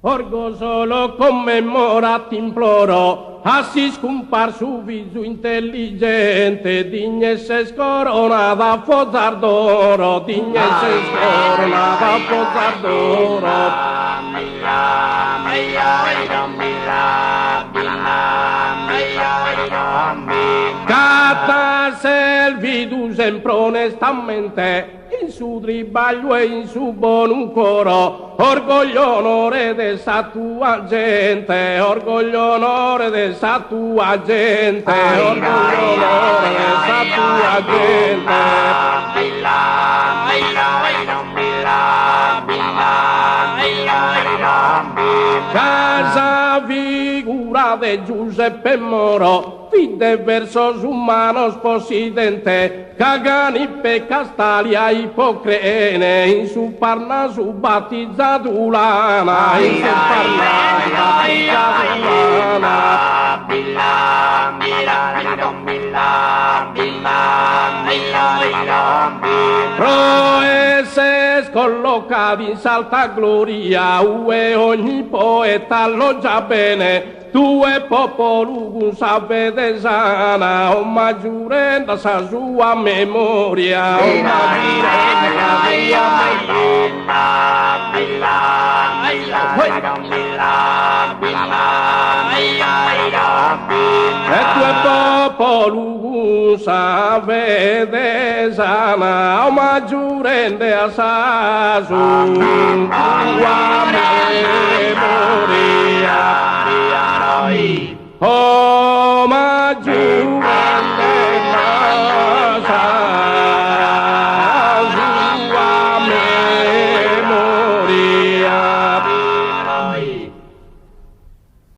Orgo solo commemora, ti imploro, assi scomparso viso intelligente, dignesse scoronata fozzar d'oro, dignesse scoronata fozzar d'oro. Cata servidu sempre onestamente, in su tribaglio e in su buon coro, orgoglio onore de sa tua gente, orgoglio onore de sa tua gente, orgoglio onore de sa tua gente. Casa figura de Giuseppe Moro, fide versos humanos posidente, cagani pe castalia ipocrene, in su parna su battizzatura, in su parna Proeses collocati in salta gloria, ue ogni poeta lo già bene, tue popolo sapete sana, o maggiorenda sa sua memoria, o maggiorenda e tue popolo sapete sana, o maggiorenda sa sua memoria.